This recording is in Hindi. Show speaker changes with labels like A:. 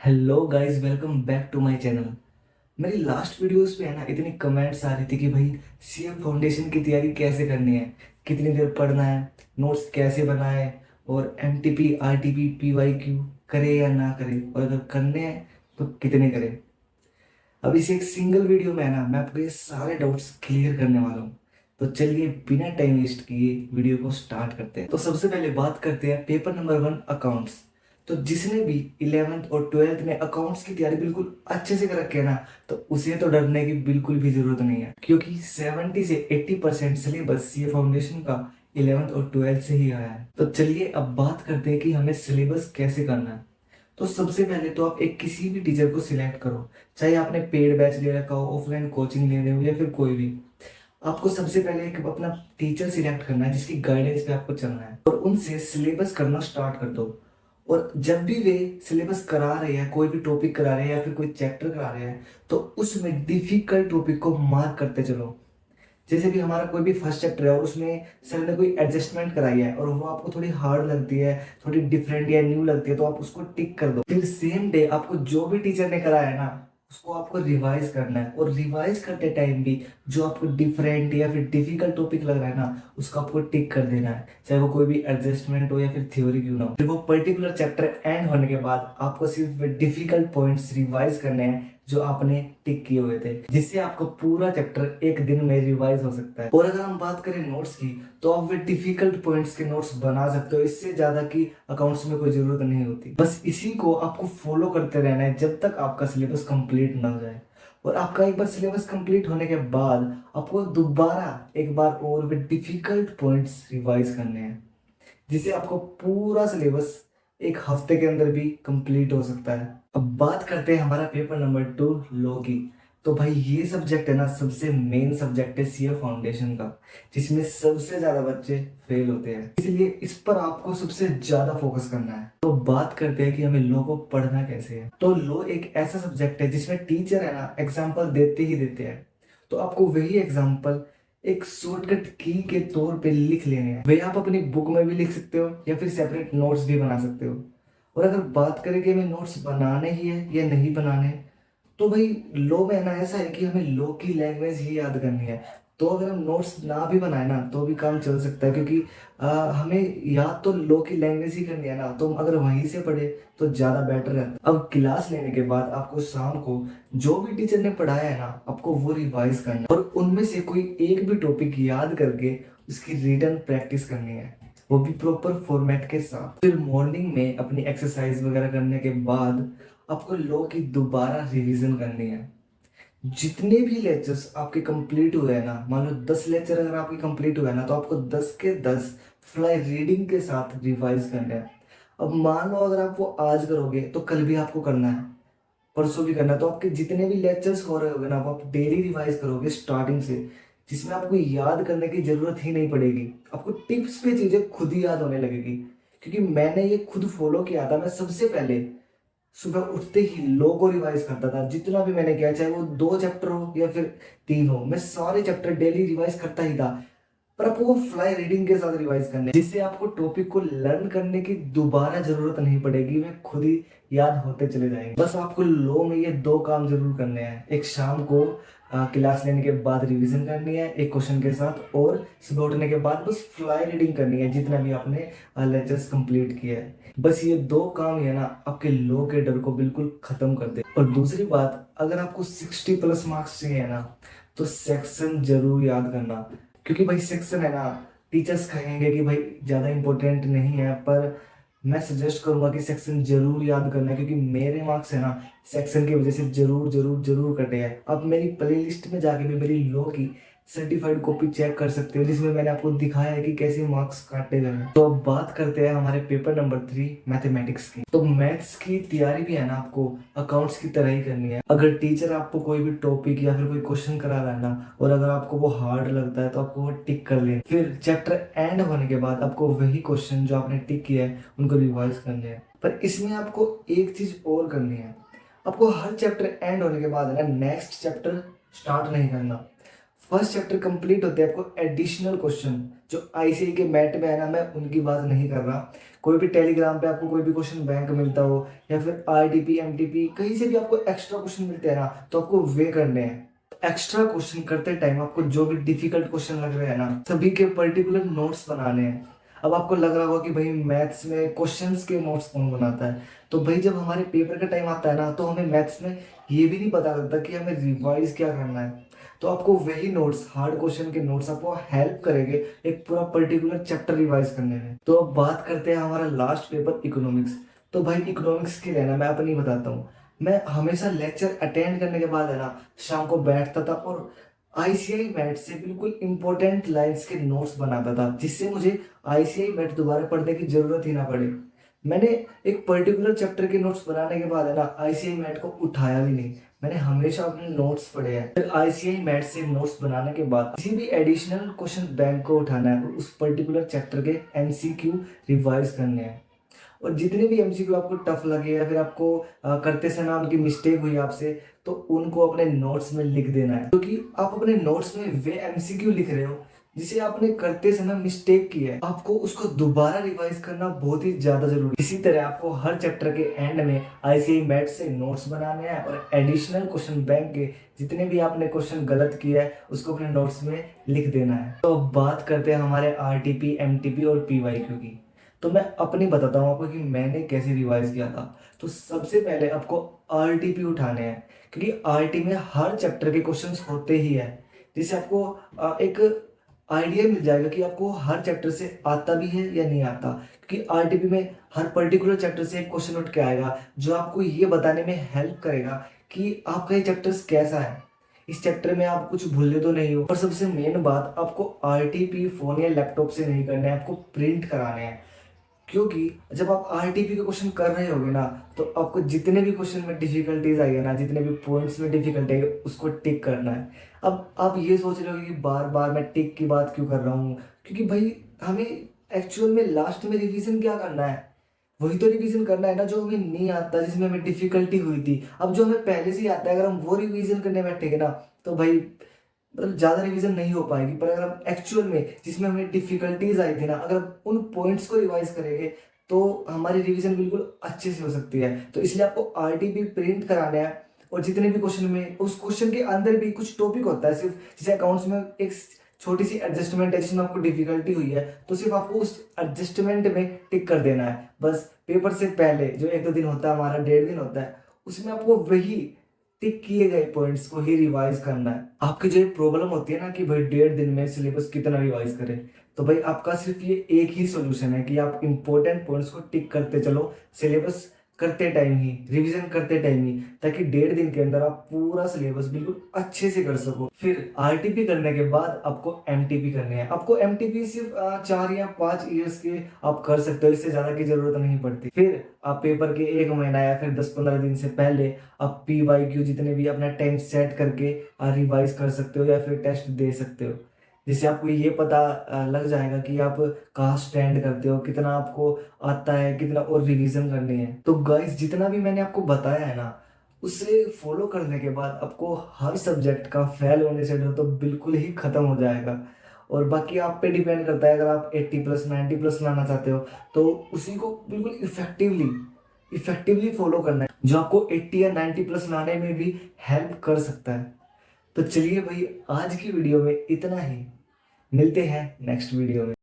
A: Hello guys, welcome back to my channel. मेरी लास्ट वीडियोस पे है ना इतनी कमेंट्स आ रही थी कि भाई सीएम फाउंडेशन की तैयारी कैसे करनी है, कितनी देर पढ़ना है, नोट्स कैसे बनाए और एमटीपी आरटीपी पीवाईक्यू करे या ना करे, और अगर करने हैं तो कितने करें। अब इस एक सिंगल वीडियो में है ना मैं आपको ये सारे डाउट्स क्लियर करने वाला हूँ। तो चलिए बिना टाइम वेस्ट किए वीडियो को स्टार्ट करते हैं। तो सबसे पहले बात करते हैं पेपर नंबर 1, अकाउंट्स। तो जिसने भी 11th और 12th में अकाउंट्स की तैयारी बिल्कुल अच्छे से कर रखी है ना, तो उसे तो डरने की बिल्कुल भी जरूरत नहीं है, क्योंकि 70 से 80% सिलेबस ये फाउंडेशन का 11th और 12th से ही आया है। तो चलिए अब बात करते हैं कि हमें सिलेबस कैसे करना है। तो सबसे पहले तो आप एक किसी भी टीचर को सिलेक्ट करो, चाहे आपने पेड बैच ले रखा हो, ऑफलाइन कोचिंग ले रहे हो या फिर कोई भी। आपको सबसे पहले एक अपना टीचर सिलेक्ट करना है जिसकी गाइडेंस पे आपको चलना है, और उनसे सिलेबस करना स्टार्ट कर दो। और जब भी वे सिलेबस करा रहे हैं, कोई भी टॉपिक करा रहे हैं या फिर कोई चैप्टर करा रहे हैं, तो उसमें डिफिकल्ट टॉपिक को मार्क करते चलो। जैसे भी हमारा कोई भी फर्स्ट चैप्टर है और उसमें सर ने कोई एडजस्टमेंट कराई है और वो आपको थोड़ी हार्ड लगती है, थोड़ी डिफरेंट या न्यू लगती है, तो आप उसको टिक कर दो। फिर सेम डे आपको जो भी टीचर ने कराया है ना, उसको आपको रिवाइज करना है, और रिवाइज करते टाइम भी जो आपको डिफरेंट या फिर डिफिकल्ट टॉपिक लग रहा है ना, उसको आपको टिक कर देना है, चाहे वो कोई भी एडजस्टमेंट हो या फिर थ्योरी क्यों ना हो। फिर वो पर्टिकुलर चैप्टर एंड होने के बाद आपको सिर्फ डिफिकल्ट पॉइंट्स रिवाइज करने हैं जो आपने टिक किए हुए थे, जिससे आपको पूरा चैप्टर एक दिन में रिवाइज हो सकता है। और अगर हम बात करें नोट्स की, तो आप वे डिफिकल्ट पॉइंट्स के नोट्स बना सकते हो, इससे ज्यादा की अकाउंट्स में कोई जरूरत नहीं होती। बस इसी को आपको फॉलो करते रहना है जब तक आपका सिलेबस कंप्लीट ना हो जाए। और आपका एक बार सिलेबस कंप्लीट होने के बाद आपको दोबारा एक बार और वे डिफिकल्ट पॉइंट्स रिवाइज करने हैं, जिसे आपको पूरा सिलेबस एक हफ्ते के अंदर भी कंप्लीट हो सकता है। अब बात करते हैं हमारा पेपर नंबर 2, लॉ की। तो भाई ये सब्जेक्ट है ना सबसे मेन सब्जेक्ट है सीए फाउंडेशन का, जिसमें सबसे ज्यादा बच्चे फेल होते हैं, इसलिए इस पर आपको सबसे ज्यादा फोकस करना है। तो बात करते हैं कि हमें लॉ को पढ़ना कैसे है। तो लॉ एक ऐसा सब्जेक्ट है जिसमें टीचर है ना एग्जाम्पल देते ही देते हैं, तो आपको वही एग्जाम्पल एक शॉर्टकट की के तौर पे लिख लेने हैं। वे आप अपनी बुक में भी लिख सकते हो या फिर सेपरेट नोट्स भी बना सकते हो। और अगर बात करें कि हमें नोट्स बनाने ही है या नहीं बनाने, तो भाई लॉ में ना ऐसा है कि हमें लॉ की लैंग्वेज ही याद करनी है। तो अगर हम नोट्स ना भी बनाए ना तो भी काम चल सकता है, क्योंकि हमें याद तो लॉ की लैंग्वेज ही करनी है ना, तो हम अगर वहीं से पढ़े तो ज़्यादा बेटर है। अब क्लास लेने के बाद आपको शाम को जो भी टीचर ने पढ़ाया है ना, आपको वो रिवाइज करना है, और उनमें से कोई एक भी टॉपिक याद करके उसकी रिटन प्रैक्टिस करनी है, वो भी प्रॉपर फॉर्मेट के साथ। फिर मॉर्निंग में अपनी एक्सरसाइज वगैरह करने के बाद आपको लॉ की दोबारा रिवीजन करनी है। जितने भी लेक्चर्स आपके कंप्लीट हुए हैं ना, मान लो 10 लेक्चर अगर आपके कंप्लीट हुए हैं ना, तो आपको 10 के 10 फ्लाई रीडिंग के साथ रिवाइज करना है। अब मान लो अगर आप वो आज करोगे तो कल भी आपको करना है, परसों भी करना है। तो आपके जितने भी लेक्चर्स हो रहे होंगे ना, वो आप डेली रिवाइज करोगे स्टार्टिंग से, जिसमें आपको याद करने की जरूरत ही नहीं पड़ेगी। आपको टिप्स पे चीजें खुद ही याद होने लगेगी, क्योंकि मैंने ये खुद फॉलो किया था। मैं सबसे पहले सुबह उठते ही लॉ को रिवाइज करता था, जितना भी मैंने किया, चाहे वो 2 चैप्टर हो या फिर 3 हो, मैं सारे चैप्टर डेली रिवाइज करता ही था। पर आपको वो फ्लाई रीडिंग के साथ रिवाइज करने हैं, जिससे आपको टॉपिक को लर्न करने की दोबारा जरूरत नहीं पड़ेगी, वे खुद ही याद होते चले जाएंगे। बस आपको लो में ये 2 काम जरूर करने हैं, एक शाम को क्लास लेने के बाद रिवीजन करनी है एक क्वेश्चन के साथ, और सुबह उठने के बाद बस फ्लाई रीडिंग करनी है जितना भी आपने लेक्चर्स कंप्लीट किया है। बस ये 2 काम ही है ना, आपके लो के डर को बिल्कुल खत्म कर दे। और दूसरी बात, अगर आपको 60 प्लस मार्क्स चाहिए ना, तो सेक्शन जरूर याद करना, क्योंकि भाई सेक्शन है ना, टीचर्स कहेंगे कि भाई ज़्यादा इंपॉर्टेंट नहीं है, पर मैं सजेस्ट करूंगा कि सेक्शन जरूर याद करना है, क्योंकि मेरे मार्क्स है ना सेक्शन की वजह से जरूर जरूर जरूर कटे हैं। अब मेरी प्लेलिस्ट में जाके भी मेरी लॉ की सर्टिफाइड कॉपी चेक कर सकते हो, जिसमें मैंने आपको दिखाया है कि कैसे मार्क्स काटे गए हैं। तो अब बात करते हैं हमारे पेपर नंबर 3, मैथमेटिक्स की। तो मैथ्स की तैयारी भी है ना आपको अकाउंट्स की तरह ही करनी है। अगर टीचर आपको कोई भी टॉपिक या फिर कोई क्वेश्चन करा रहा है ना, और अगर आपको वो हार्ड लगता है तो आपको वो टिक कर लेना। फिर चैप्टर एंड होने के बाद आपको वही क्वेश्चन जो आपने टिक किया है उनको रिवाइज करने हैं। पर इसमें आपको एक चीज और करनी है, आपको हर चैप्टर एंड होने के बाद है ना नेक्स्ट चैप्टर स्टार्ट नहीं करना। फर्स्ट चैप्टर कंप्लीट होते हैं आपको एडिशनल क्वेश्चन जो आईसीआई के मैट में है ना, मैं उनकी बात नहीं कर रहा। कोई भी टेलीग्राम पे आपको कोई भी क्वेश्चन बैंक मिलता हो या फिर आरटीपी एमटीपी कहीं से भी आपको एक्स्ट्रा क्वेश्चन मिलते हैं ना, तो आपको वे करने हैं। एक्स्ट्रा क्वेश्चन करते टाइम आपको जो भी डिफिकल्ट क्वेश्चन लग रहे हैं ना, सभी के पर्टिकुलर नोट्स बनाने हैं। अब आपको लग रहा होगा कि भाई मैथ्स में क्वेश्चंस के नोट्स कौन बनाता है, तो भाई जब हमारे पेपर का टाइम आता है ना, तो हमें मैथ्स में ये भी नहीं पता लगता कि हमें रिवाइज क्या करना है। तो आपको वही नोट्स, हार्ड क्वेश्चन के नोट्स आपको हेल्प करेंगे एक पूरा पर्टिकुलर चैप्टर रिवाइज करने में। तो अब बात करते हैं हमारा लास्ट पेपर इकोनॉमिक्स। तो भाई इकोनॉमिक्स की रहना मैं अपनी बताता हूँ। मैं हमेशा लेक्चर अटेंड करने के बाद है ना, शाम को बैठता था और आईसीआई मैथ से बिल्कुल इंपॉर्टेंट लाइंस के नोट्स बनाता था, जिससे मुझे आईसीआई मैथ दोबारा पढ़ने की जरूरत ही ना पड़े। मैंने एक पर्टिकुलर चैप्टर के नोट्स बनाने के बाद है ना, आईसीआई मैथ को उठाया भी नहीं। मैंने हमेशा अपने नोट्स पढ़े हैं। फिर आईसीआई मैथ से नोट्स बनाने के बाद किसी भी एडिशनल क्वेश्चन बैंक को उठाना है और उस पर्टिकुलर चैप्टर के एमसीक्यू रिवाइज करने हैं। और जितने भी एमसीक्यू आपको टफ लगे या फिर आपको करते समय उनकी मिस्टेक हुई आपसे, तो उनको अपने नोट्स में लिख देना है, क्योंकि आप अपने नोट्स में वे एमसीक्यू लिख रहे हो जिसे आपने करते समय मिस्टेक की है। आपको उसको दोबारा रिवाइज करना बहुत ही ज्यादा जरूरी है। इसी तरह आपको हर चैप्टर के एंड में आईसीआई मैथ से नोट्स बनाने हैं और एडिशनल क्वेश्चन बैंक के जितने भी आपने क्वेश्चन गलत किया है उसको अपने नोट्स में लिख देना है। तो अब बात करते हैं हमारे आरटीपी एमटीपी और पीवाईक्यू की। तो मैं अपनी बताता हूँ आपको कि मैंने कैसे रिवाइज किया था। तो सबसे पहले आपको आरटीपी उठाने हैं, क्योंकि आरटी में हर चैप्टर के क्वेश्चंस होते ही है, जिससे आपको एक आइडिया मिल जाएगा कि आपको हर चैप्टर से आता भी है या नहीं आता। क्योंकि आरटीपी में हर पर्टिकुलर चैप्टर से एक क्वेश्चन उठ के आएगा जो आपको ये बताने में हेल्प करेगा कि आपका ये चैप्टर कैसा है, इस चैप्टर में आप कुछ भूले तो नहीं हो। और सबसे मेन बात, आपको आरटीपी फोन या लैपटॉप से नहीं करना है, आपको प्रिंट कराने हैं। क्योंकि जब आप आरटीपी का क्वेश्चन कर रहे होगे ना, तो आपको जितने भी क्वेश्चन में डिफिकल्टीज आई है ना, जितने भी पॉइंट्स में डिफिकल्टी है उसको टिक करना है। अब आप ये सोच रहे हो कि बार बार मैं टिक की बात क्यों कर रहा हूँ, क्योंकि भाई हमें एक्चुअल में लास्ट में रिवीजन क्या करना है, वही तो रिवीजन करना है ना जो हमें नहीं आता, जिसमें हमें डिफिकल्टी हुई थी। अब जो हमें पहले से ही आता है, अगर हम वो रिवीजन करने बैठेंगे ना, तो भाई मतलब ज़्यादा रिवीजन नहीं हो पाएगी। पर अगर हम एक्चुअल में जिसमें हमें डिफिकल्टीज आई थी ना, अगर हम उन पॉइंट्स को रिवाइज करेंगे तो हमारी रिवीजन बिल्कुल अच्छे से हो सकती है। तो इसलिए आपको आरटीपी प्रिंट कराना है और जितने भी क्वेश्चन में, उस क्वेश्चन के अंदर भी कुछ टॉपिक होता है, सिर्फ जैसे अकाउंट्स में एक छोटी सी एडजस्टमेंट है जिसमें आपको डिफिकल्टी हुई है, तो सिर्फ आपको उस एडजस्टमेंट में टिक कर देना है बस। पेपर से पहले जो एक दो दिन होता है, हमारा 1.5 दिन होता है, उसमें आपको वही टिक किए गए पॉइंट्स को ही रिवाइज करना है। आपकी जो प्रॉब्लम होती है ना कि भाई 1.5 दिन में सिलेबस कितना रिवाइज करें, तो भाई आपका सिर्फ ये एक ही सॉल्यूशन है कि आप इंपॉर्टेंट पॉइंट्स को टिक करते चलो, सिलेबस करते टाइम ही, रिवीजन करते टाइम ही, ताकि 1.5 दिन के अंदर आप पूरा सिलेबस बिल्कुल अच्छे से कर सको। फिर आरटीपी करने के बाद आपको एमटीपी करने हैं। आपको एमटीपी सिर्फ 4 या 5 ईयर्स के आप कर सकते हो, इससे ज्यादा की जरूरत नहीं पड़ती। फिर आप पेपर के 1 महीना या फिर 10-15 दिन से पहले आप पीवाईक्यू जितने भी अपना टाइम सेट करके रिवाइज कर सकते हो या फिर टेस्ट दे सकते हो, जिससे आपको ये पता लग जाएगा कि आप कहाँ स्टैंड करते हो, कितना आपको आता है, कितना और रिवीजन करनी है। तो गाइस जितना भी मैंने आपको बताया है ना, उसे फॉलो करने के बाद आपको हर सब्जेक्ट का फेल होने से डर तो बिल्कुल ही खत्म हो जाएगा। और बाकी आप पे डिपेंड करता है, अगर आप 80+ 90+ लाना चाहते हो तो उसी को बिल्कुल इफेक्टिवली इफेक्टिवली फॉलो करना है, जो आपको 80 या 90+ लाने में भी हेल्प कर सकता है। तो चलिए भाई, आज की वीडियो में इतना ही। मिलते हैं नेक्स्ट वीडियो में।